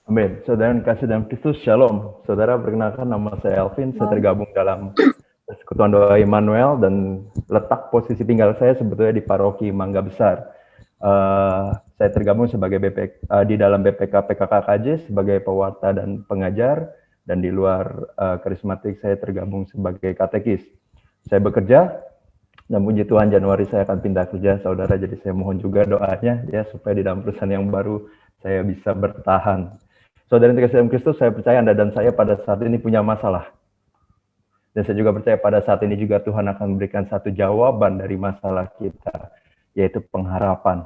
Amin. Saudara yang kasih dalam Kristus, Shalom. Saudara, perkenalkan nama saya Alvin, saya tergabung dalam Persekutuan Doa Immanuel dan letak posisi tinggal saya sebetulnya di Paroki Mangga Besar. Saya tergabung sebagai di dalam BPK PKKKJ sebagai pewarta dan pengajar, dan di luar karismatik saya tergabung sebagai katekis. Saya bekerja, dan puji Tuhan Januari saya akan pindah kerja, saudara. Jadi saya mohon juga doanya ya supaya di dalam perusahaan yang baru saya bisa bertahan. Saudara yang dikasihi dalam Kristus, saya percaya Anda dan saya pada saat ini punya masalah. Dan saya juga percaya pada saat ini juga Tuhan akan memberikan satu jawaban dari masalah kita, yaitu pengharapan.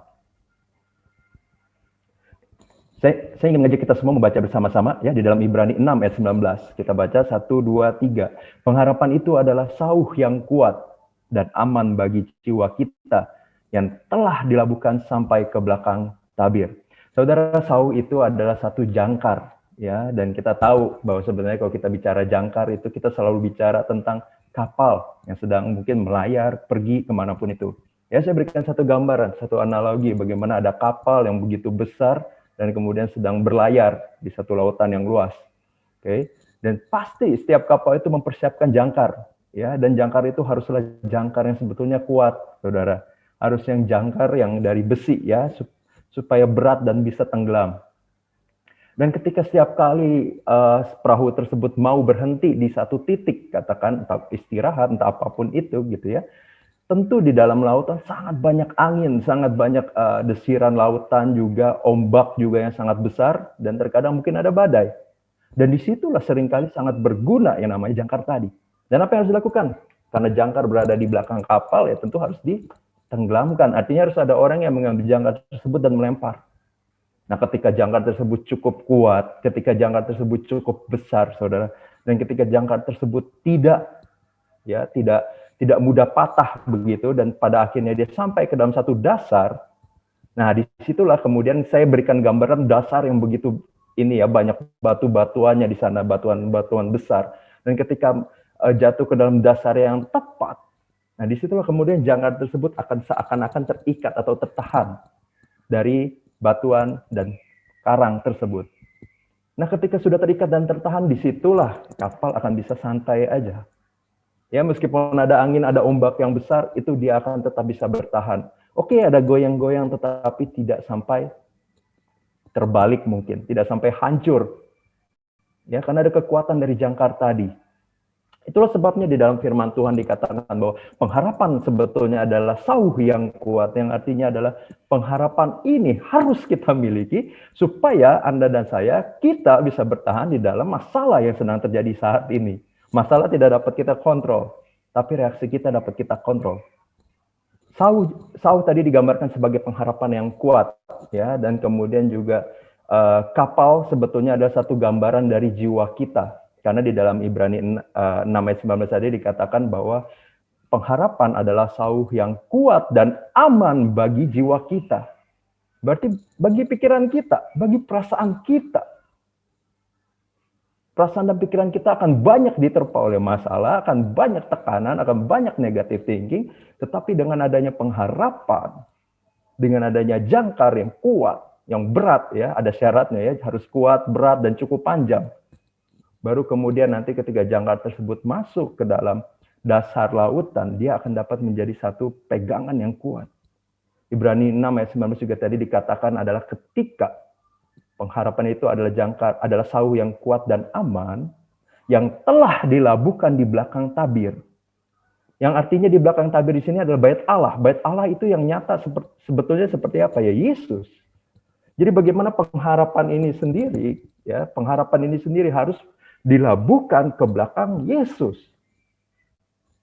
Saya ingin mengajak kita semua membaca bersama-sama ya di dalam Ibrani 6 ayat 19. Kita baca 1, 2, 3. Pengharapan itu adalah sauh yang kuat dan aman bagi jiwa kita yang telah dilabuhkan sampai ke belakang tabir. Saudara, sauh itu adalah satu jangkar ya, dan kita tahu bahwa sebenarnya kalau kita bicara jangkar itu kita selalu bicara tentang kapal yang sedang mungkin melayar pergi kemanapun itu. Ya, saya berikan satu gambaran, satu analogi bagaimana ada kapal yang begitu besar dan kemudian sedang berlayar di satu lautan yang luas. Oke. Dan pasti setiap kapal itu mempersiapkan jangkar, ya, dan jangkar itu haruslah jangkar yang sebetulnya kuat, Saudara. Harus yang jangkar yang dari besi ya, supaya berat dan bisa tenggelam. Dan ketika setiap kali perahu tersebut mau berhenti di satu titik, katakan entah istirahat, entah apapun itu gitu ya, tentu di dalam lautan sangat banyak angin, sangat banyak desiran lautan juga, ombak juga yang sangat besar, dan terkadang mungkin ada badai. Dan disitulah seringkali sangat berguna yang namanya jangkar tadi. Dan apa yang harus dilakukan? Karena jangkar berada di belakang kapal, ya tentu harus ditenggelamkan. Artinya harus ada orang yang mengambil jangkar tersebut dan melempar. Nah, ketika jangkar tersebut cukup kuat, ketika jangkar tersebut cukup besar, saudara, dan ketika jangkar tersebut tidak mudah patah begitu, dan pada akhirnya dia sampai ke dalam satu dasar. Nah, disitulah kemudian saya berikan gambaran dasar yang begitu ini ya, banyak batu-batuannya di sana, batuan-batuan besar. Dan ketika jatuh ke dalam dasar yang tepat, nah disitulah kemudian jangkar tersebut akan seakan-akan terikat atau tertahan dari batuan dan karang tersebut. Nah, ketika sudah terikat dan tertahan, disitulah kapal akan bisa santai aja. Ya, meskipun ada angin, ada ombak yang besar, itu dia akan tetap bisa bertahan. Oke, ada goyang-goyang, tetapi tidak sampai terbalik mungkin, tidak sampai hancur. Ya, karena ada kekuatan dari jangkar tadi. Itulah sebabnya di dalam firman Tuhan dikatakan bahwa pengharapan sebetulnya adalah sauh yang kuat, yang artinya adalah pengharapan ini harus kita miliki supaya Anda dan saya, kita bisa bertahan di dalam masalah yang sedang terjadi saat ini. Masalah tidak dapat kita kontrol, tapi reaksi kita dapat kita kontrol. Sauh tadi digambarkan sebagai pengharapan yang kuat, ya, dan kemudian juga kapal sebetulnya adalah satu gambaran dari jiwa kita. Karena di dalam Ibrani 6 ayat 19 tadi dikatakan bahwa pengharapan adalah sauh yang kuat dan aman bagi jiwa kita. Berarti bagi pikiran kita, bagi perasaan kita. Perasaan dan pikiran kita akan banyak diterpa oleh masalah, akan banyak tekanan, akan banyak negative thinking, tetapi dengan adanya pengharapan, dengan adanya jangkar yang kuat, yang berat ya, ada syaratnya ya, harus kuat, berat, dan cukup panjang. Baru kemudian nanti ketika jangkar tersebut masuk ke dalam dasar lautan, dia akan dapat menjadi satu pegangan yang kuat. Ibrani 6 ayat 19 juga tadi dikatakan adalah ketika pengharapan itu adalah jangkar, adalah sauh yang kuat dan aman, yang telah dilabuhkan di belakang tabir. Yang artinya di belakang tabir di sini adalah bait Allah. Bait Allah itu yang nyata sebetulnya seperti apa ya? Yesus. Jadi bagaimana pengharapan ini sendiri, ya, pengharapan ini sendiri harus dilabuhkan ke belakang Yesus.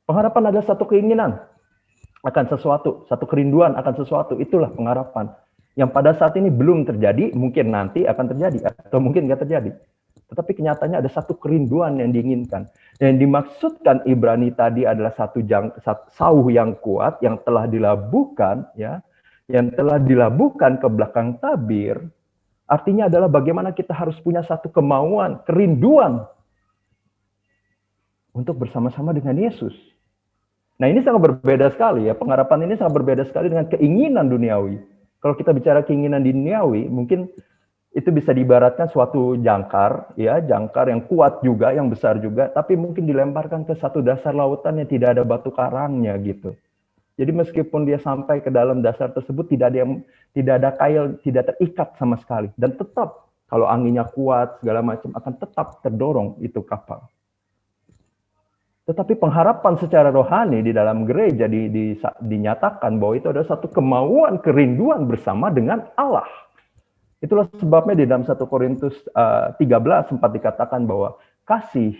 Pengharapan adalah satu keinginan akan sesuatu, satu kerinduan akan sesuatu, itulah pengharapan. Yang pada saat ini belum terjadi, mungkin nanti akan terjadi, atau mungkin nggak terjadi. Tetapi kenyataannya ada satu kerinduan yang diinginkan. Yang dimaksudkan Ibrani tadi adalah satu sauh yang kuat, yang telah dilabuhkan, ya, yang telah dilabuhkan ke belakang tabir. Artinya adalah bagaimana kita harus punya satu kemauan, kerinduan untuk bersama-sama dengan Yesus. Nah, ini sangat berbeda sekali ya. Pengharapan ini sangat berbeda sekali dengan keinginan duniawi. Kalau kita bicara keinginan duniawi, mungkin itu bisa diibaratkan suatu jangkar, ya, jangkar yang kuat juga, yang besar juga, tapi mungkin dilemparkan ke satu dasar lautan yang tidak ada batu karangnya gitu. Jadi meskipun dia sampai ke dalam dasar tersebut tidak ada kail, tidak terikat sama sekali, dan tetap kalau anginnya kuat segala macam akan tetap terdorong itu kapal. Tetapi pengharapan secara rohani di dalam gereja dinyatakan bahwa itu adalah satu kemauan, kerinduan bersama dengan Allah. Itulah sebabnya di dalam 1 Korintus 13 sempat dikatakan bahwa kasih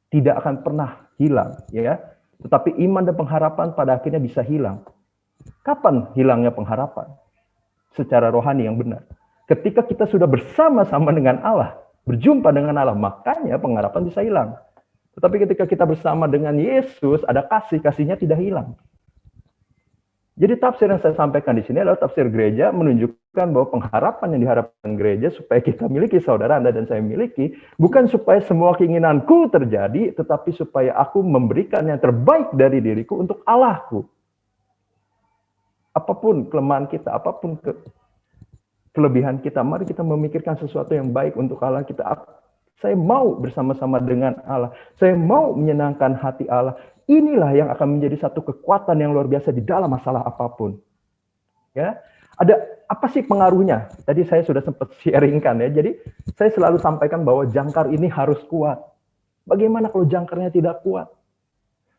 tidak akan pernah hilang, ya. Tetapi iman dan pengharapan pada akhirnya bisa hilang. Kapan hilangnya pengharapan? Secara rohani yang benar. Ketika kita sudah bersama-sama dengan Allah, berjumpa dengan Allah, makanya pengharapan bisa hilang. Tetapi ketika kita bersama dengan Yesus, ada kasih-kasihnya tidak hilang. Jadi tafsir yang saya sampaikan di sini adalah tafsir gereja menunjukkan bahwa pengharapan yang diharapkan gereja supaya kita miliki, saudara Anda dan saya miliki, bukan supaya semua keinginanku terjadi, tetapi supaya aku memberikan yang terbaik dari diriku untuk Allahku. Apapun kelemahan kita, apapun kelebihan kita, mari kita memikirkan sesuatu yang baik untuk Allah kita. Saya mau bersama-sama dengan Allah. Saya mau menyenangkan hati Allah. Inilah yang akan menjadi satu kekuatan yang luar biasa di dalam masalah apapun. Ya, ada apa sih pengaruhnya? Tadi saya sudah sempat sharingkan ya. Jadi saya selalu sampaikan bahwa jangkar ini harus kuat. Bagaimana kalau jangkarnya tidak kuat?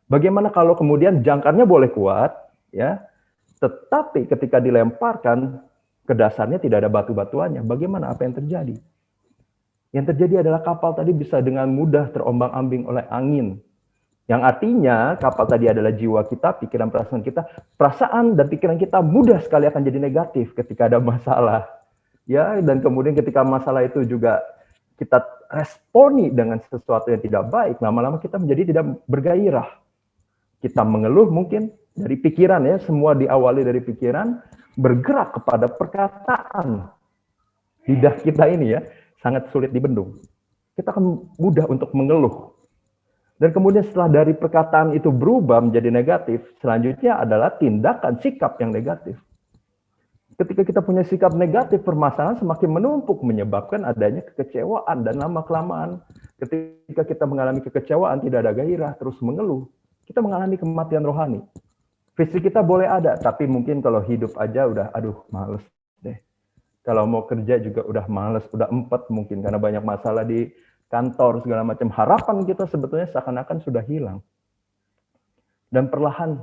Bagaimana kalau kemudian jangkarnya boleh kuat, ya, tetapi ketika dilemparkan ke dasarnya tidak ada batu-batuannya. Bagaimana apa yang terjadi? Yang terjadi adalah kapal tadi bisa dengan mudah terombang-ambing oleh angin. Yang artinya kapal tadi adalah jiwa kita, pikiran, perasaan kita. Perasaan dan pikiran kita mudah sekali akan jadi negatif ketika ada masalah. Ya, dan kemudian ketika masalah itu juga kita responi dengan sesuatu yang tidak baik, lama-lama kita menjadi tidak bergairah. Kita mengeluh mungkin dari pikiran ya, semua diawali dari pikiran, bergerak kepada perkataan. Lidah kita ini ya, sangat sulit dibendung. Kita akan mudah untuk mengeluh. Dan kemudian setelah dari perkataan itu berubah menjadi negatif, selanjutnya adalah tindakan, sikap yang negatif. Ketika kita punya sikap negatif, permasalahan semakin menumpuk, menyebabkan adanya kekecewaan. Dan lama-kelamaan, ketika kita mengalami kekecewaan, tidak ada gairah, terus mengeluh, kita mengalami kematian rohani. Fisik kita boleh ada, tapi mungkin kalau hidup aja udah, aduh, males deh. Kalau mau kerja juga udah males, udah empet mungkin karena banyak masalah di kantor segala macam. Harapan kita sebetulnya seakan-akan sudah hilang. Dan perlahan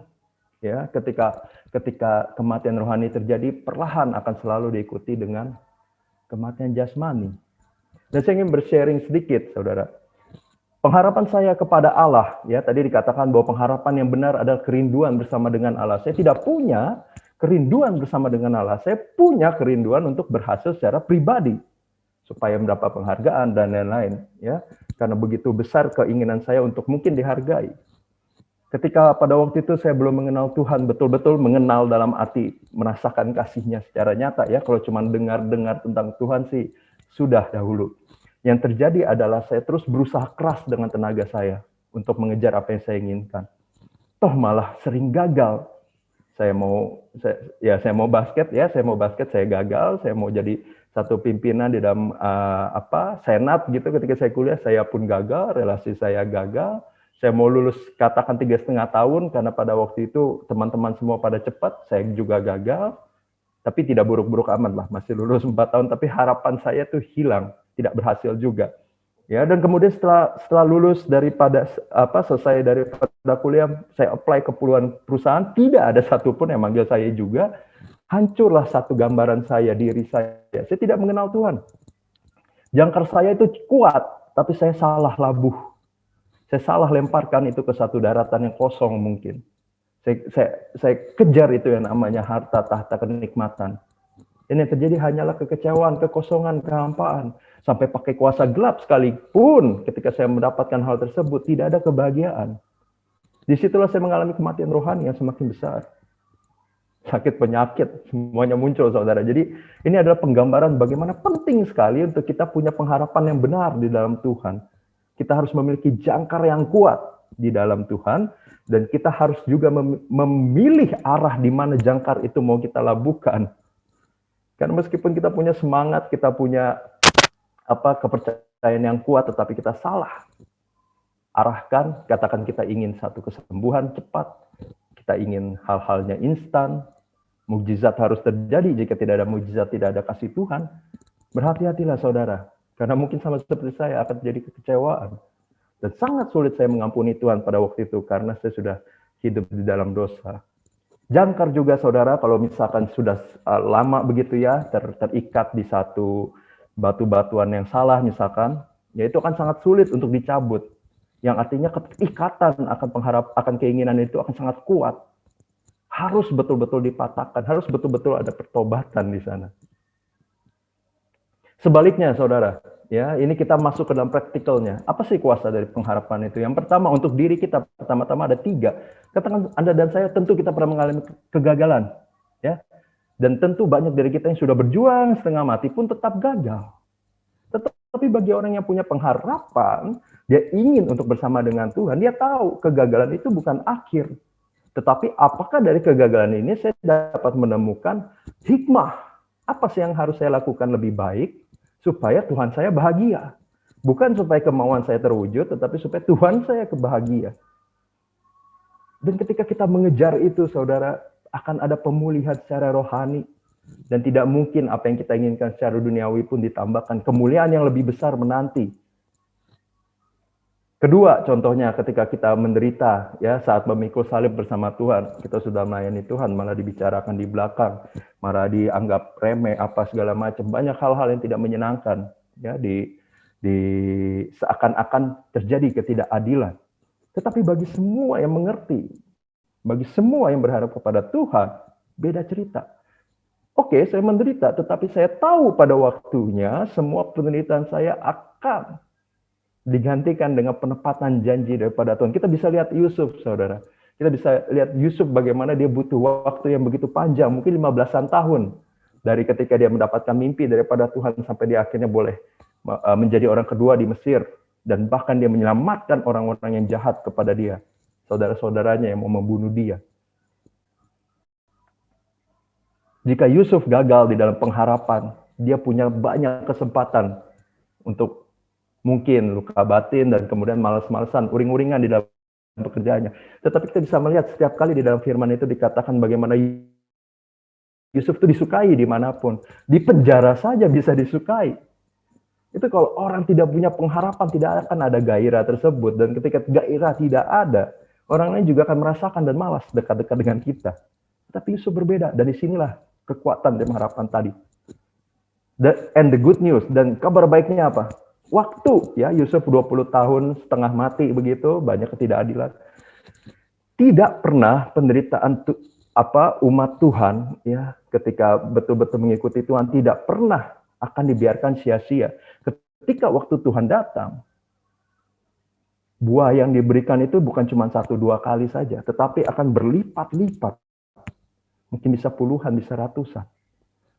ya, ketika kematian rohani terjadi, perlahan akan selalu diikuti dengan kematian jasmani. Dan saya ingin bersharing sedikit, saudara. Pengharapan saya kepada Allah, ya tadi dikatakan bahwa pengharapan yang benar adalah kerinduan bersama dengan Allah. Saya tidak punya kerinduan bersama dengan Allah, saya punya kerinduan untuk berhasil secara pribadi supaya mendapat penghargaan dan lain-lain, ya. Karena begitu besar keinginan saya untuk mungkin dihargai. Ketika pada waktu itu saya belum mengenal Tuhan, betul-betul mengenal dalam arti merasakan kasih-Nya secara nyata, ya. Kalau cuma dengar-dengar tentang Tuhan sih sudah dahulu. Yang terjadi adalah saya terus berusaha keras dengan tenaga saya untuk mengejar apa yang saya inginkan. Toh malah sering gagal. Saya mau basket, saya gagal, saya mau jadi satu pimpinan di dalam senat gitu ketika saya kuliah, saya pun gagal, relasi saya gagal. Saya mau lulus katakan 3,5 tahun karena pada waktu itu teman-teman semua pada cepat, saya juga gagal. Tapi tidak buruk-buruk amat lah, masih lulus 4 tahun, tapi harapan saya tuh hilang, tidak berhasil juga. Ya, dan kemudian setelah lulus selesai daripada kuliah, saya apply ke puluhan perusahaan, tidak ada satupun yang manggil saya juga. Hancurlah satu gambaran saya, diri saya. Saya tidak mengenal Tuhan. Jangkar saya itu kuat, tapi saya salah labuh. Saya salah lemparkan itu ke satu daratan yang kosong mungkin. Saya kejar itu yang namanya harta, tahta, kenikmatan. Dan yang terjadi hanyalah kekecewaan, kekosongan, kehampaan. Sampai pakai kuasa gelap sekalipun ketika saya mendapatkan hal tersebut, tidak ada kebahagiaan. Disitulah saya mengalami kematian rohani yang semakin besar. Sakit, penyakit, semuanya muncul, saudara. Jadi ini adalah penggambaran bagaimana penting sekali untuk kita punya pengharapan yang benar di dalam Tuhan. Kita harus memiliki jangkar yang kuat di dalam Tuhan. Dan kita harus juga memilih arah di mana jangkar itu mau kita labuhkan. Karena meskipun kita punya semangat, kita punya kepercayaan yang kuat, tetapi kita salah arahkan. Katakan kita ingin satu kesembuhan cepat, kita ingin hal-halnya instan, mukjizat harus terjadi. Jika tidak ada mukjizat, tidak ada kasih Tuhan. Berhati-hatilah saudara, karena mungkin sama seperti saya akan terjadi kekecewaan. Dan sangat sulit saya mengampuni Tuhan pada waktu itu, karena saya sudah hidup di dalam dosa. Jangkar juga saudara, kalau misalkan sudah lama begitu ya, terikat di satu batu-batuan yang salah misalkan, ya itu akan sangat sulit untuk dicabut. Yang artinya keikatan akan keinginan itu akan sangat kuat. Harus betul-betul dipatahkan, harus betul-betul ada pertobatan di sana. Sebaliknya saudara, ya ini kita masuk ke dalam praktikalnya. Apa sih kuasa dari pengharapan itu? Yang pertama untuk diri kita, pertama-tama ada 3. Katakan Anda dan saya tentu kita pernah mengalami kegagalan, ya. Dan tentu banyak dari kita yang sudah berjuang setengah mati pun tetap gagal. Tetapi bagi orang yang punya pengharapan, dia ingin untuk bersama dengan Tuhan, dia tahu kegagalan itu bukan akhir. Tetapi apakah dari kegagalan ini saya dapat menemukan hikmah? Apa sih yang harus saya lakukan lebih baik supaya Tuhan saya bahagia? Bukan supaya kemauan saya terwujud, tetapi supaya Tuhan saya kebahagia. Dan ketika kita mengejar itu, saudara, akan ada pemulihan secara rohani. Dan tidak mungkin apa yang kita inginkan secara duniawi pun ditambahkan. Kemuliaan yang lebih besar menanti. Kedua, contohnya ketika kita menderita, ya saat memikul salib bersama Tuhan, kita sudah melayani Tuhan, malah dibicarakan di belakang, malah dianggap remeh, apa segala macam. Banyak hal-hal yang tidak menyenangkan, ya seakan-akan terjadi ketidakadilan. Tetapi bagi semua yang mengerti, bagi semua yang berharap kepada Tuhan, beda cerita. Oke, saya menderita, tetapi saya tahu pada waktunya semua penderitaan saya akan digantikan dengan penepatan janji daripada Tuhan. Kita bisa lihat Yusuf, saudara. Kita bisa lihat Yusuf bagaimana dia butuh waktu yang begitu panjang, mungkin 15-an tahun. Dari ketika dia mendapatkan mimpi daripada Tuhan sampai dia akhirnya boleh menjadi orang kedua di Mesir. Dan bahkan dia menyelamatkan orang-orang yang jahat kepada dia. Saudara-saudaranya yang mau membunuh dia. Jika Yusuf gagal di dalam pengharapan, dia punya banyak kesempatan untuk mungkin luka batin dan kemudian malas-malasan, uring-uringan di dalam pekerjaannya. Tetapi kita bisa melihat setiap kali di dalam firman itu dikatakan bagaimana Yusuf itu disukai dimanapun. Di penjara saja bisa disukai. Itu kalau orang tidak punya pengharapan, tidak akan ada gairah tersebut. Dan ketika gairah tidak ada, orang lain juga akan merasakan dan malas dekat-dekat dengan kita. Tapi Yusuf berbeda. Dan disinilah kekuatan dan pengharapan tadi. And the good news. Dan kabar baiknya apa? Waktu, ya Yusuf 20 tahun setengah mati begitu, banyak ketidakadilan. Tidak pernah penderitaan umat Tuhan, ya ketika betul-betul mengikuti Tuhan, tidak pernah akan dibiarkan sia-sia. Ketika waktu Tuhan datang, buah yang diberikan itu bukan cuma 1-2 kali saja, tetapi akan berlipat-lipat. Mungkin bisa puluhan, bisa ratusan.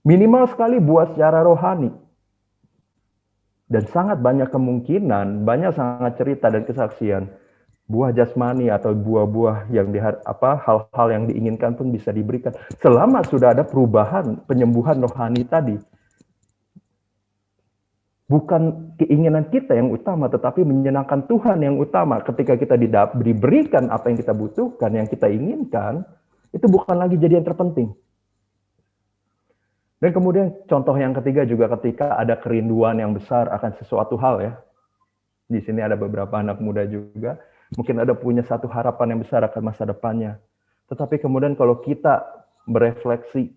Minimal sekali buah secara rohani. Dan sangat banyak kemungkinan, banyak sangat cerita dan kesaksian, buah jasmani atau buah-buah yang hal-hal yang diinginkan pun bisa diberikan. Selama sudah ada perubahan, penyembuhan rohani tadi. Bukan keinginan kita yang utama, tetapi menyenangkan Tuhan yang utama. Ketika kita diberikan apa yang kita butuhkan, yang kita inginkan, itu bukan lagi jadi yang terpenting. Dan kemudian contoh yang ketiga juga ketika ada kerinduan yang besar akan sesuatu hal ya. Di sini ada beberapa anak muda juga. Mungkin ada punya satu harapan yang besar akan masa depannya. Tetapi kemudian kalau kita berefleksi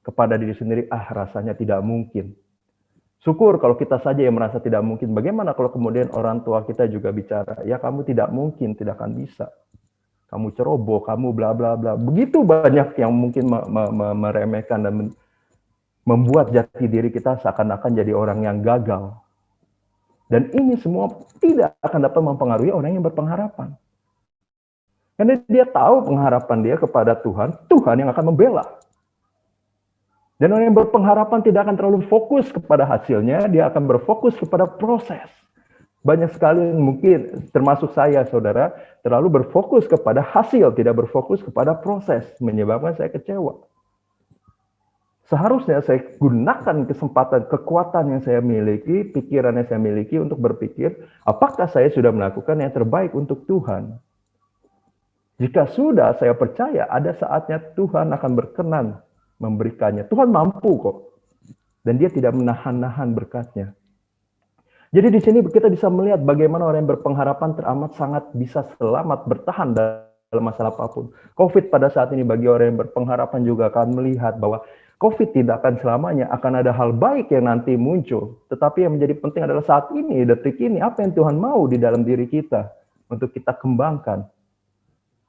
kepada diri sendiri, rasanya tidak mungkin. Syukur kalau kita saja yang merasa tidak mungkin. Bagaimana kalau kemudian orang tua kita juga bicara, ya kamu tidak mungkin, tidak akan bisa. Kamu ceroboh, kamu bla bla bla. Begitu banyak yang mungkin meremehkan dan membuat jati diri kita seakan-akan jadi orang yang gagal. Dan ini semua tidak akan dapat mempengaruhi orang yang berpengharapan. Karena dia tahu pengharapan dia kepada Tuhan, Tuhan yang akan membela. Dan orang yang berpengharapan tidak akan terlalu fokus kepada hasilnya, dia akan berfokus kepada proses. Banyak sekali mungkin, termasuk saya, saudara, terlalu berfokus kepada hasil, tidak berfokus kepada proses, menyebabkan saya kecewa. Seharusnya saya gunakan kesempatan, kekuatan yang saya miliki, pikiran yang saya miliki untuk berpikir, apakah saya sudah melakukan yang terbaik untuk Tuhan? Jika sudah, saya percaya ada saatnya Tuhan akan berkenan memberikannya. Tuhan mampu kok. Dan dia tidak menahan-nahan berkatnya. Jadi di sini kita bisa melihat bagaimana orang yang berpengharapan teramat sangat bisa selamat bertahan dalam masalah apapun. COVID pada saat ini bagi orang yang berpengharapan juga akan melihat bahwa COVID tidak akan selamanya, akan ada hal baik yang nanti muncul. Tetapi yang menjadi penting adalah saat ini, detik ini, apa yang Tuhan mau di dalam diri kita untuk kita kembangkan.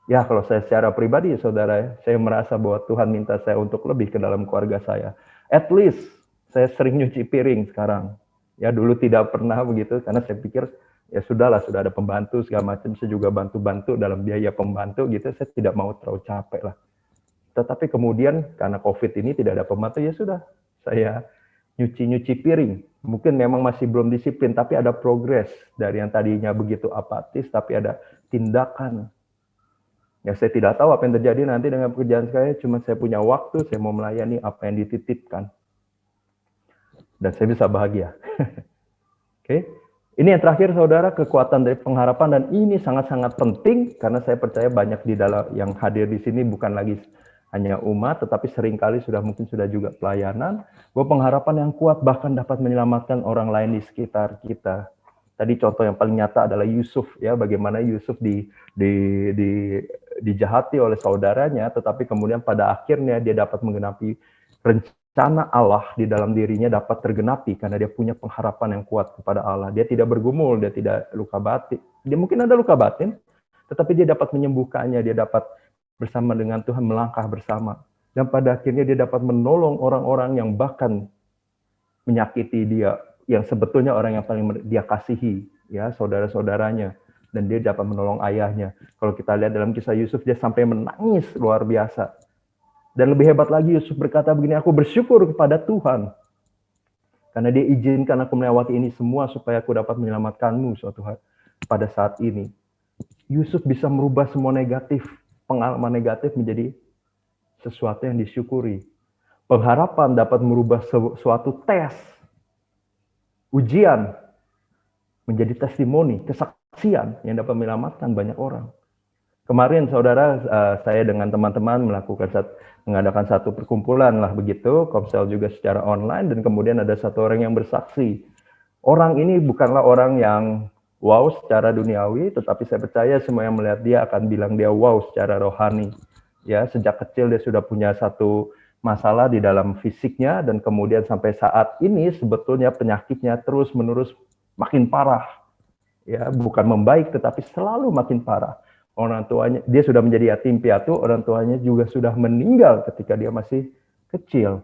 Ya, kalau saya secara pribadi, saudara, saya merasa bahwa Tuhan minta saya untuk lebih ke dalam keluarga saya. At least, saya sering nyuci piring sekarang. Ya, dulu tidak pernah begitu, karena saya pikir, ya sudahlah, sudah ada pembantu, segala macam, saya juga bantu-bantu dalam biaya pembantu, gitu, saya tidak mau terlalu capek lah. Tetapi kemudian karena COVID ini tidak ada pembantu, ya sudah, saya nyuci-nyuci piring. Mungkin memang masih belum disiplin, tapi ada progres dari yang tadinya begitu apatis, tapi ada tindakan. Ya saya tidak tahu apa yang terjadi nanti dengan pekerjaan saya, cuma saya punya waktu, saya mau melayani apa yang dititipkan. Dan saya bisa bahagia. Oke. Ini yang terakhir saudara, kekuatan dari pengharapan, dan ini sangat-sangat penting karena saya percaya banyak di dalam yang hadir di sini bukan lagi hanya umat, tetapi seringkali mungkin sudah juga pelayanan, bahwa pengharapan yang kuat bahkan dapat menyelamatkan orang lain di sekitar kita. Tadi contoh yang paling nyata adalah Yusuf, ya, bagaimana Yusuf dijahati oleh saudaranya, tetapi kemudian pada akhirnya dia dapat menggenapi rencana Allah di dalam dirinya dapat tergenapi karena dia punya pengharapan yang kuat kepada Allah. Dia tidak bergumul, dia tidak luka batin. Dia mungkin ada luka batin, tetapi dia dapat menyembuhkannya, dia dapat bersama dengan Tuhan melangkah bersama. Dan pada akhirnya dia dapat menolong orang-orang yang bahkan menyakiti dia, yang sebetulnya orang yang paling dia kasihi, ya, saudara-saudaranya. Dan dia dapat menolong ayahnya. Kalau kita lihat dalam kisah Yusuf, dia sampai menangis luar biasa. Dan lebih hebat lagi, Yusuf berkata begini, aku bersyukur kepada Tuhan. Karena dia izinkan aku melewati ini semua supaya aku dapat menyelamatkanmu suatu hari pada saat ini. Yusuf bisa merubah semua negatif, pengalaman negatif menjadi sesuatu yang disyukuri. Pengharapan dapat merubah suatu tes, ujian, menjadi testimoni, kesaksian yang dapat menyelamatkan banyak orang. Kemarin saudara, saya dengan teman-teman mengadakan satu perkumpulan lah begitu, komsel juga secara online, dan kemudian ada satu orang yang bersaksi. Orang ini bukanlah orang yang wow secara duniawi, tetapi saya percaya semua yang melihat dia akan bilang dia wow secara rohani. Ya, sejak kecil dia sudah punya satu masalah di dalam fisiknya, dan kemudian sampai saat ini sebetulnya penyakitnya terus-menerus makin parah. Ya, bukan membaik tetapi selalu makin parah. Orang tuanya, dia sudah menjadi yatim piatu, orang tuanya juga sudah meninggal ketika dia masih kecil.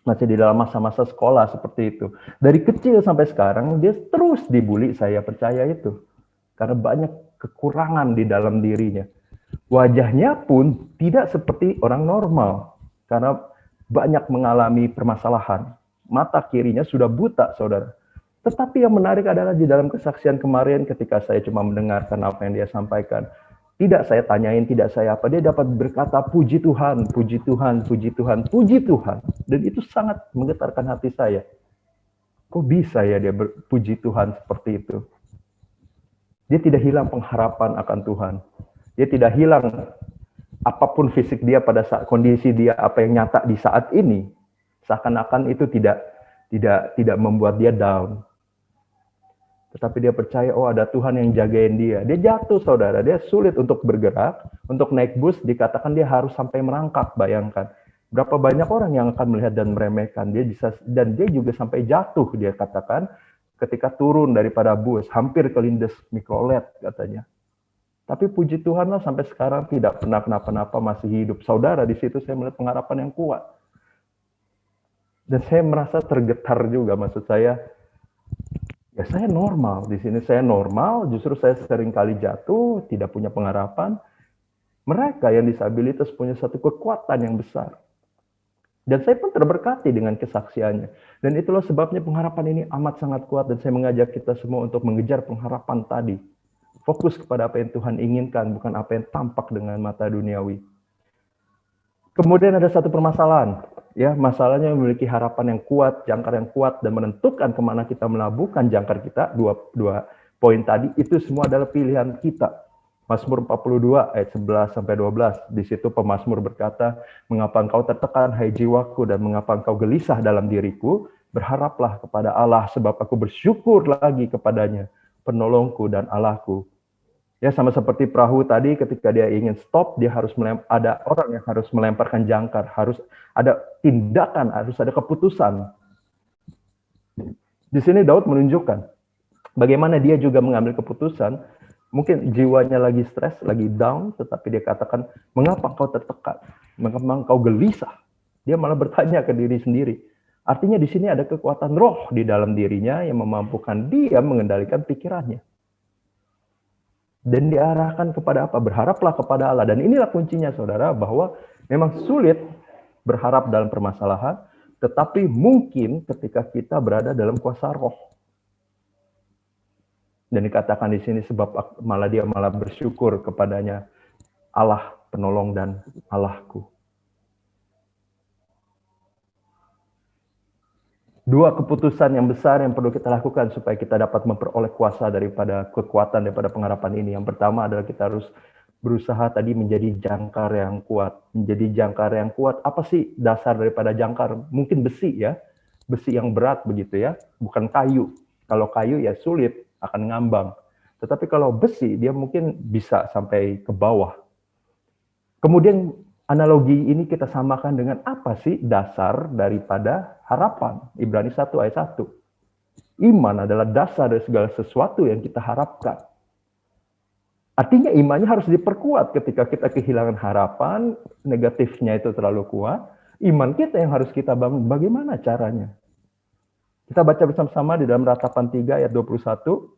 Masih di dalam masa-masa sekolah seperti itu. Dari kecil sampai sekarang dia terus dibully, saya percaya itu. Karena banyak kekurangan di dalam dirinya. Wajahnya pun tidak seperti orang normal. Karena banyak mengalami permasalahan. Mata kirinya sudah buta, saudara. Tetapi yang menarik adalah di dalam kesaksian kemarin ketika saya cuma mendengarkan apa yang dia sampaikan. Tidak saya tanyain, tidak saya apa. Dia dapat berkata, puji Tuhan, puji Tuhan, puji Tuhan, puji Tuhan. Dan itu sangat menggetarkan hati saya. Kok bisa ya dia berpuji Tuhan seperti itu? Dia tidak hilang pengharapan akan Tuhan. Dia tidak hilang apapun fisik dia pada saat kondisi dia apa yang nyata di saat ini. Seakan-akan itu tidak membuat dia down. Tetapi dia percaya, oh ada Tuhan yang jagain dia. Dia jatuh, saudara. Dia sulit untuk bergerak. Untuk naik bus, dikatakan dia harus sampai merangkak. Bayangkan. Berapa banyak orang yang akan melihat dan meremehkan. Dan dia juga sampai jatuh, dia katakan. Ketika turun daripada bus. Hampir kelindes mikrolet, katanya. Tapi puji Tuhan lah, sampai sekarang tidak pernah kenapa-napa, masih hidup. Saudara, di situ saya melihat pengharapan yang kuat. Dan saya merasa tergetar juga, maksud saya. Ya saya normal, di sini saya normal, justru saya sering kali jatuh, tidak punya pengharapan. Mereka yang disabilitas punya satu kekuatan yang besar. Dan saya pun terberkati dengan kesaksiannya. Dan itulah sebabnya pengharapan ini amat sangat kuat, dan saya mengajak kita semua untuk mengejar pengharapan tadi. Fokus kepada apa yang Tuhan inginkan, bukan apa yang tampak dengan mata duniawi. Kemudian ada satu permasalahan. Ya, masalahnya memiliki harapan yang kuat, jangkar yang kuat, dan menentukan kemana kita melabuhkan jangkar kita. Dua poin tadi itu semua adalah pilihan kita. Mazmur 42 ayat 11 sampai 12. Di situ pemazmur berkata, "Mengapa engkau tertekan, hai jiwaku, dan mengapa engkau gelisah dalam diriku? Berharaplah kepada Allah, sebab aku bersyukur lagi kepadanya, penolongku dan Allahku." Ya, sama seperti perahu tadi, ketika dia ingin stop, dia harus ada orang yang harus melemparkan jangkar, harus ada tindakan, harus ada keputusan. Di sini Daud menunjukkan bagaimana dia juga mengambil keputusan. Mungkin jiwanya lagi stres, lagi down, tetapi dia katakan, "Mengapa engkau tertekan? Mengapa engkau gelisah?" Dia malah bertanya ke diri sendiri. Artinya di sini ada kekuatan roh di dalam dirinya yang memampukan dia mengendalikan pikirannya. Dan diarahkan kepada apa? Berharaplah kepada Allah. Dan inilah kuncinya, saudara, bahwa memang sulit berharap dalam permasalahan, tetapi mungkin ketika kita berada dalam kuasa roh. Dan dikatakan di sini sebab dia malah bersyukur kepadanya, Allah penolong dan Allahku. Dua keputusan yang besar yang perlu kita lakukan supaya kita dapat memperoleh kuasa daripada kekuatan, daripada pengharapan ini. Yang pertama adalah kita harus berusaha tadi menjadi jangkar yang kuat. Menjadi jangkar yang kuat, apa sih dasar daripada jangkar? Mungkin besi ya, besi yang berat begitu ya, bukan kayu. Kalau kayu ya sulit, akan ngambang. Tetapi kalau besi, dia mungkin bisa sampai ke bawah. Kemudian analogi ini kita samakan dengan apa sih dasar daripada harapan? Ibrani 1 ayat 1. Iman adalah dasar dari segala sesuatu yang kita harapkan. Artinya imannya harus diperkuat ketika kita kehilangan harapan, negatifnya itu terlalu kuat. Iman kita yang harus kita bangun. Bagaimana caranya? Kita baca bersama-sama di dalam Ratapan 3 ayat 21.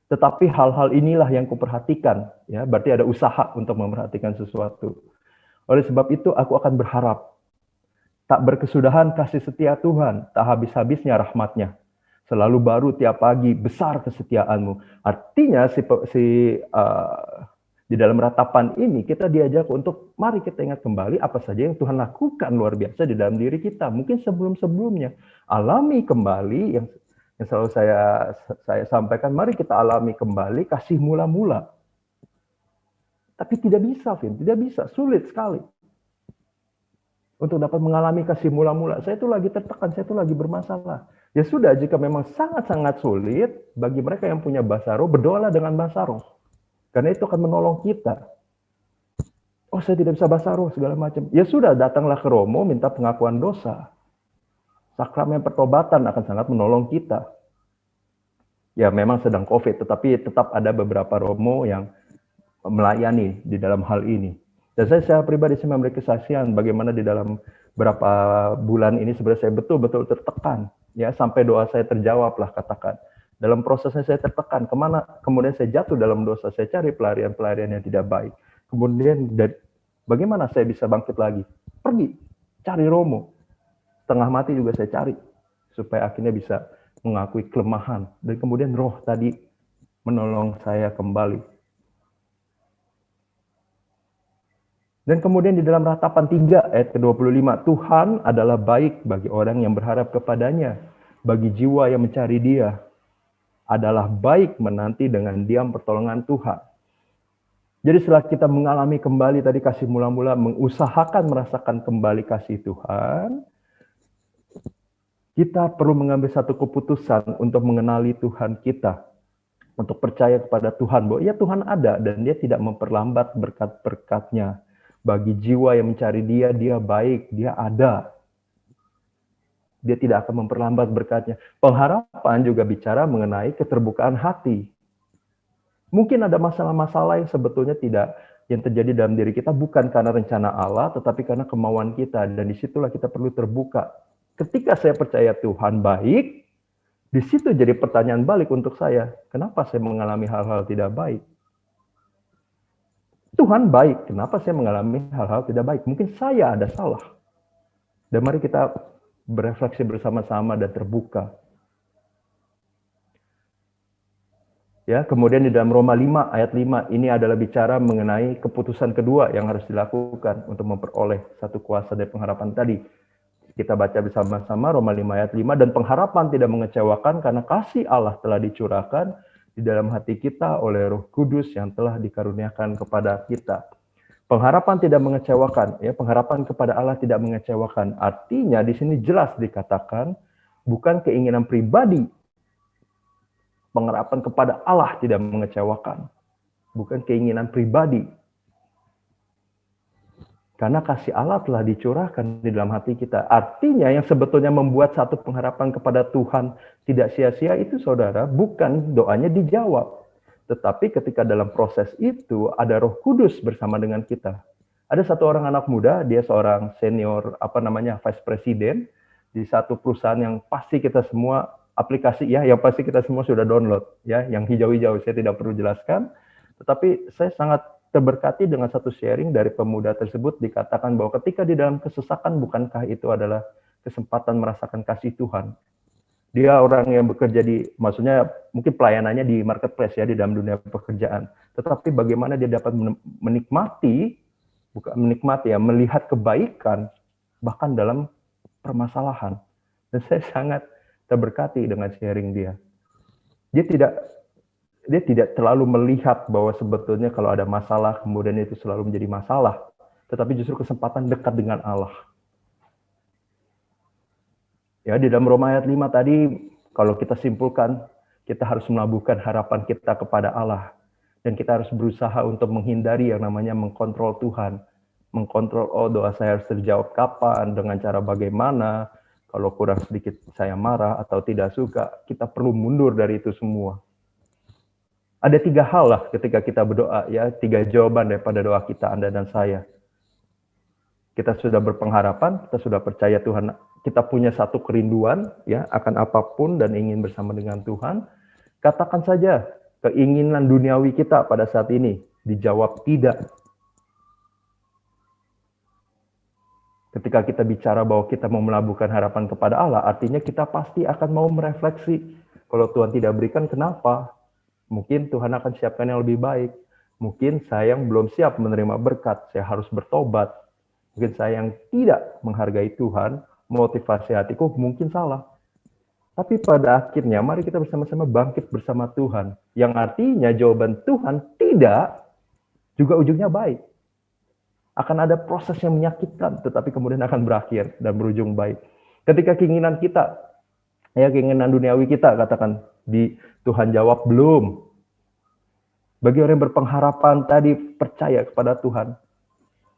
Tetapi hal-hal inilah yang kuperhatikan, ya, berarti ada usaha untuk memperhatikan sesuatu. Oleh sebab itu aku akan berharap. Tak berkesudahan kasih setia Tuhan, tak habis-habisnya rahmat-Nya. Selalu baru tiap pagi, besar kesetiaan-Mu. Artinya di dalam ratapan ini kita diajak untuk mari kita ingat kembali apa saja yang Tuhan lakukan luar biasa di dalam diri kita. Mungkin sebelum-sebelumnya alami kembali yang selalu saya sampaikan, mari kita alami kembali kasih mula-mula. Tapi tidak bisa, Vin, tidak bisa, sulit sekali. Untuk dapat mengalami kasih mula-mula, saya itu lagi tertekan, saya itu lagi bermasalah. Ya sudah, jika memang sangat-sangat sulit, bagi mereka yang punya bahasa roh, berdoalah dengan bahasa roh. Karena itu akan menolong kita. Oh, saya tidak bisa bahasa roh, segala macam. Ya sudah, datanglah ke Romo, minta pengakuan dosa. Sakramen pertobatan akan sangat menolong kita. Ya memang sedang COVID, tetapi tetap ada beberapa Romo yang melayani di dalam hal ini. Dan saya secara pribadi saya memberi kesaksian bagaimana di dalam beberapa bulan ini sebenarnya saya betul-betul tertekan. Ya, sampai doa saya terjawab lah katakan. Dalam prosesnya saya tertekan, kemudian saya jatuh dalam dosa, saya cari pelarian-pelarian yang tidak baik. Kemudian bagaimana saya bisa bangkit lagi? Pergi, cari Romo. Setengah mati juga saya cari, supaya akhirnya bisa mengakui kelemahan. Dan kemudian roh tadi menolong saya kembali. Dan kemudian di dalam Ratapan 3 ayat ke-25, Tuhan adalah baik bagi orang yang berharap kepadanya, bagi jiwa yang mencari Dia. Adalah baik menanti dengan diam pertolongan Tuhan. Jadi setelah kita mengalami kembali tadi kasih mula-mula, mengusahakan merasakan kembali kasih Tuhan, kita perlu mengambil satu keputusan untuk mengenali Tuhan kita. Untuk percaya kepada Tuhan, bahwa ya Tuhan ada dan Dia tidak memperlambat berkat-berkat-Nya. Bagi jiwa yang mencari Dia, Dia baik, Dia ada. Dia tidak akan memperlambat berkat-Nya. Pengharapan juga bicara mengenai keterbukaan hati. Mungkin ada masalah-masalah yang sebetulnya yang terjadi dalam diri kita bukan karena rencana Allah, tetapi karena kemauan kita. Dan disitulah kita perlu terbuka. Ketika saya percaya Tuhan baik, di situ jadi pertanyaan balik untuk saya. Kenapa saya mengalami hal-hal tidak baik? Tuhan baik, kenapa saya mengalami hal-hal tidak baik? Mungkin saya ada salah. Dan mari kita berefleksi bersama-sama dan terbuka. Ya, kemudian di dalam Roma 5 ayat 5 ini adalah bicara mengenai keputusan kedua yang harus dilakukan untuk memperoleh satu kuasa dari pengharapan tadi. Kita baca bersama-sama Roma 5 ayat 5, dan pengharapan tidak mengecewakan karena kasih Allah telah dicurahkan di dalam hati kita oleh Roh Kudus yang telah dikaruniakan kepada kita. Pengharapan tidak mengecewakan, ya, pengharapan kepada Allah tidak mengecewakan. Artinya di sini jelas dikatakan bukan keinginan pribadi. Pengharapan kepada Allah tidak mengecewakan, bukan keinginan pribadi. Karena kasih Allah telah dicurahkan di dalam hati kita. Artinya yang sebetulnya membuat satu pengharapan kepada Tuhan tidak sia-sia itu, saudara, bukan doanya dijawab. Tetapi ketika dalam proses itu ada Roh Kudus bersama dengan kita. Ada satu orang anak muda, dia seorang senior, vice president di satu perusahaan yang pasti kita semua aplikasi, ya, yang pasti kita semua sudah download, ya, yang hijau-hijau saya tidak perlu jelaskan. Tetapi saya sangat terberkati dengan satu sharing dari pemuda tersebut, dikatakan bahwa ketika di dalam kesesakan, bukankah itu adalah kesempatan merasakan kasih Tuhan. Dia orang yang bekerja maksudnya mungkin pelayanannya di marketplace, ya, di dalam dunia pekerjaan. Tetapi bagaimana dia dapat menikmati, bukan menikmati, ya, melihat kebaikan bahkan dalam permasalahan. Dan saya sangat terberkati dengan sharing dia. Dia tidak terlalu melihat bahwa sebetulnya kalau ada masalah, kemudian itu selalu menjadi masalah. Tetapi justru kesempatan dekat dengan Allah. Ya, di dalam Roma ayat 5 tadi, kalau kita simpulkan, kita harus melabuhkan harapan kita kepada Allah. Dan kita harus berusaha untuk menghindari yang namanya mengkontrol Tuhan. Mengkontrol, doa saya harus terjawab kapan, dengan cara bagaimana, kalau kurang sedikit saya marah atau tidak suka. Kita perlu mundur dari itu semua. Ada 3 hal lah ketika kita berdoa, ya, 3 jawaban daripada doa kita, Anda dan saya. Kita sudah berpengharapan, kita sudah percaya Tuhan, kita punya satu kerinduan, ya, akan apapun dan ingin bersama dengan Tuhan. Katakan saja keinginan duniawi kita pada saat ini, dijawab tidak. Ketika kita bicara bahwa kita mau melabuhkan harapan kepada Allah, artinya kita pasti akan mau merefleksi. Kalau Tuhan tidak berikan, kenapa? Mungkin Tuhan akan siapkan yang lebih baik. Mungkin saya yang belum siap menerima berkat, saya harus bertobat. Mungkin saya yang tidak menghargai Tuhan, motivasi hatiku mungkin salah. Tapi pada akhirnya, mari kita bersama-sama bangkit bersama Tuhan. Yang artinya jawaban Tuhan tidak, juga ujungnya baik. Akan ada proses yang menyakitkan, tetapi kemudian akan berakhir dan berujung baik. Ketika keinginan kita, ya, keinginan duniawi kita, katakan, di Tuhan jawab belum. Bagi orang yang berpengharapan tadi, percaya kepada Tuhan,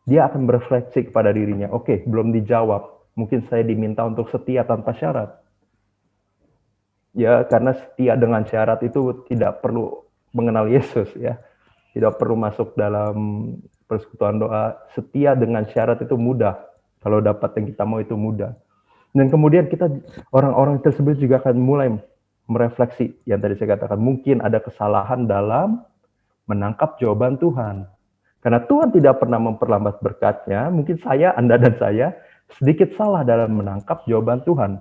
dia akan berefleksi kepada dirinya. Oke, belum dijawab. Mungkin saya diminta untuk setia tanpa syarat. Ya, karena setia dengan syarat itu tidak perlu mengenal Yesus, ya. Tidak perlu masuk dalam persekutuan doa. Setia dengan syarat itu mudah. Kalau dapat yang kita mau itu mudah. Dan kemudian kita, orang-orang tersebut juga akan mulai merefleksi. Yang tadi saya katakan, mungkin ada kesalahan dalam menangkap jawaban Tuhan. Karena Tuhan tidak pernah memperlambat berkatnya, mungkin saya, Anda, dan saya sedikit salah dalam menangkap jawaban Tuhan.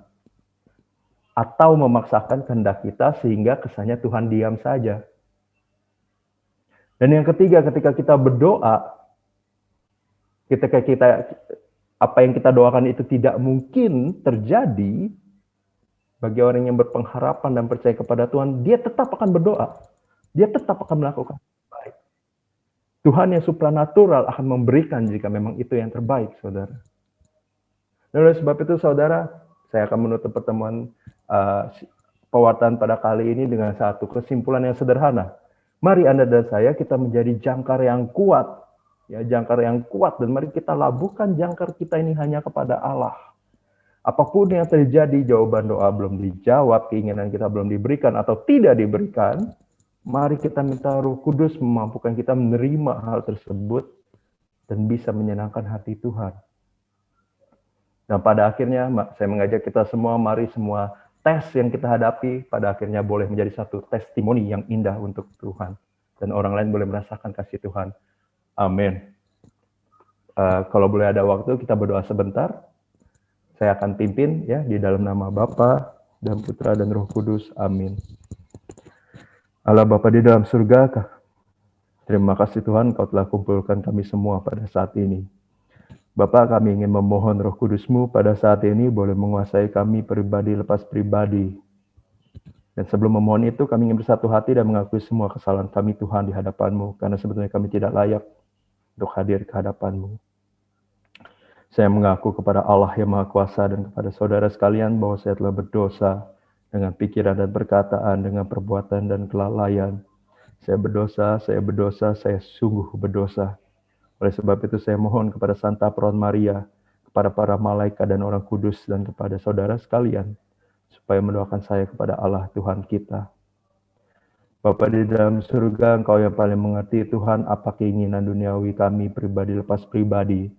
Atau memaksakan kehendak kita sehingga kesannya Tuhan diam saja. Dan yang ketiga, ketika kita berdoa, ketika apa yang kita doakan itu tidak mungkin terjadi, bagi orang yang berpengharapan dan percaya kepada Tuhan, dia tetap akan berdoa. Dia tetap akan melakukan baik. Tuhan yang supranatural akan memberikan jika memang itu yang terbaik, saudara. Dan oleh sebab itu, saudara, saya akan menutup pertemuan pewartaan pada kali ini dengan satu kesimpulan yang sederhana. Mari Anda dan saya, kita menjadi jangkar yang kuat. Ya, jangkar yang kuat, dan mari kita labuhkan jangkar kita ini hanya kepada Allah. Apapun yang terjadi, jawaban doa belum dijawab, keinginan kita belum diberikan atau tidak diberikan, mari kita minta Roh Kudus memampukan kita menerima hal tersebut dan bisa menyenangkan hati Tuhan. Dan pada akhirnya, saya mengajak kita semua, mari semua tes yang kita hadapi pada akhirnya boleh menjadi satu testimoni yang indah untuk Tuhan. Dan orang lain boleh merasakan kasih Tuhan. Amin. Kalau boleh ada waktu, kita berdoa sebentar. Saya akan pimpin, ya, di dalam nama Bapa dan Putra dan Roh Kudus. Amin. Allah Bapa di dalam surga, terima kasih Tuhan Kau telah kumpulkan kami semua pada saat ini. Bapa, kami ingin memohon Roh Kudus-Mu pada saat ini boleh menguasai kami pribadi lepas pribadi. Dan sebelum memohon itu, kami ingin bersatu hati dan mengakui semua kesalahan kami Tuhan di hadapan-Mu, karena sebetulnya kami tidak layak untuk hadir ke hadapan-Mu. Saya mengaku kepada Allah yang Maha Kuasa dan kepada saudara sekalian bahwa saya telah berdosa dengan pikiran dan perkataan, dengan perbuatan dan kelalaian. Saya berdosa, saya sungguh berdosa. Oleh sebab itu saya mohon kepada Santa Peron Maria, kepada para malaikat dan orang kudus, dan kepada saudara sekalian, supaya mendoakan saya kepada Allah Tuhan kita. Bapa di dalam surga, Engkau yang paling mengerti Tuhan apa keinginan duniawi kami pribadi lepas pribadi.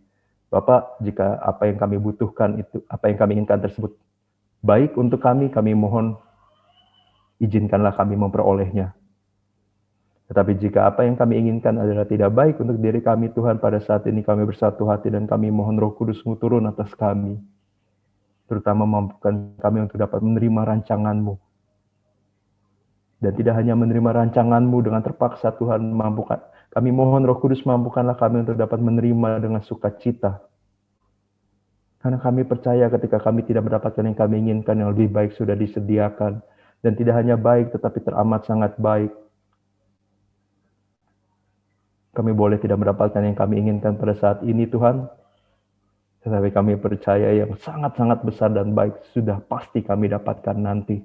Bapak, jika apa yang kami butuhkan itu, apa yang kami inginkan tersebut baik untuk kami mohon izinkanlah kami memperolehnya. Tetapi jika apa yang kami inginkan adalah tidak baik untuk diri kami Tuhan, pada saat ini kami bersatu hati dan kami mohon Roh Kudus-Mu turun atas kami. Terutama mampukan kami untuk dapat menerima rancangan-Mu. Dan tidak hanya menerima rancangan-Mu dengan terpaksa Tuhan, mampukan. Kami mohon Roh Kudus mampukanlah kami untuk dapat menerima dengan sukacita. Karena kami percaya ketika kami tidak mendapatkan yang kami inginkan, yang lebih baik sudah disediakan. Dan tidak hanya baik, tetapi teramat sangat baik. Kami boleh tidak mendapatkan yang kami inginkan pada saat ini Tuhan, tetapi kami percaya yang sangat-sangat besar dan baik sudah pasti kami dapatkan nanti.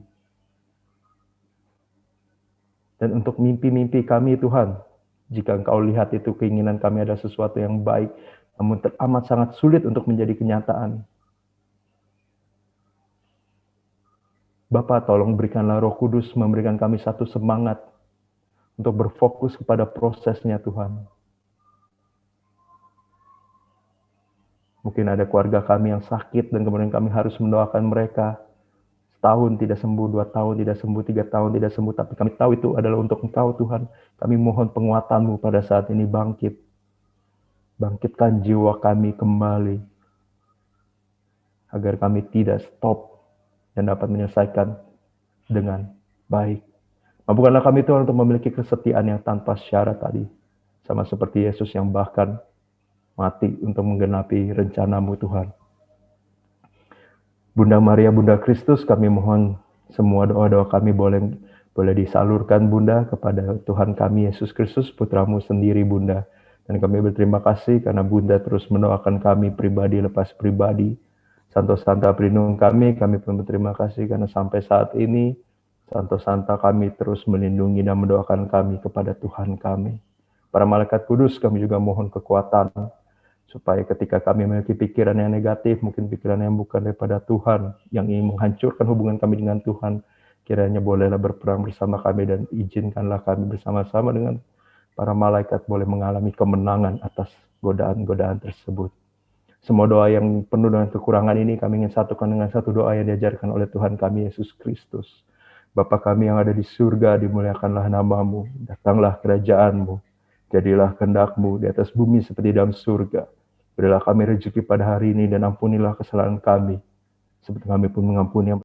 Dan untuk mimpi-mimpi kami Tuhan, jika Engkau lihat itu keinginan kami ada sesuatu yang baik, namun teramat sangat sulit untuk menjadi kenyataan. Bapa, tolong berikanlah Roh Kudus memberikan kami satu semangat untuk berfokus kepada prosesnya Tuhan. Mungkin ada keluarga kami yang sakit dan kemudian kami harus mendoakan mereka. Setahun tidak sembuh, 2 tahun tidak sembuh, 3 tahun tidak sembuh. Tapi kami tahu itu adalah untuk Engkau Tuhan. Kami mohon penguatan-Mu pada saat ini bangkit. Bangkitkan jiwa kami kembali. Agar kami tidak stop dan dapat menyelesaikan dengan baik. Mampukanlah kami Tuhan untuk memiliki kesetiaan yang tanpa syarat tadi. Sama seperti Yesus yang bahkan mati untuk menggenapi rencana-Mu Tuhan. Bunda Maria, Bunda Kristus, kami mohon semua doa-doa kami boleh disalurkan Bunda kepada Tuhan kami Yesus Kristus, Putra-Mu sendiri Bunda. Dan kami berterima kasih karena Bunda terus mendoakan kami pribadi lepas pribadi. Santo Santa pelindung kami pun berterima kasih karena sampai saat ini Santo Santa kami terus melindungi dan mendoakan kami kepada Tuhan kami. Para malaikat kudus kami juga mohon kekuatan supaya ketika kami memiliki pikiran yang negatif, mungkin pikiran yang bukan daripada Tuhan, yang ingin menghancurkan hubungan kami dengan Tuhan, kiranya bolehlah berperang bersama kami dan izinkanlah kami bersama-sama dengan para malaikat boleh mengalami kemenangan atas godaan-godaan tersebut. Semua doa yang penuh dengan kekurangan ini kami ingin satukan dengan satu doa yang diajarkan oleh Tuhan kami Yesus Kristus. Bapa kami yang ada di surga, dimuliakanlah nama-Mu, datanglah kerajaan-Mu, jadilah kehendak-Mu di atas bumi seperti dalam surga. Berilah kami rezeki pada hari ini dan ampunilah kesalahan kami, seperti kami pun mengampuni yang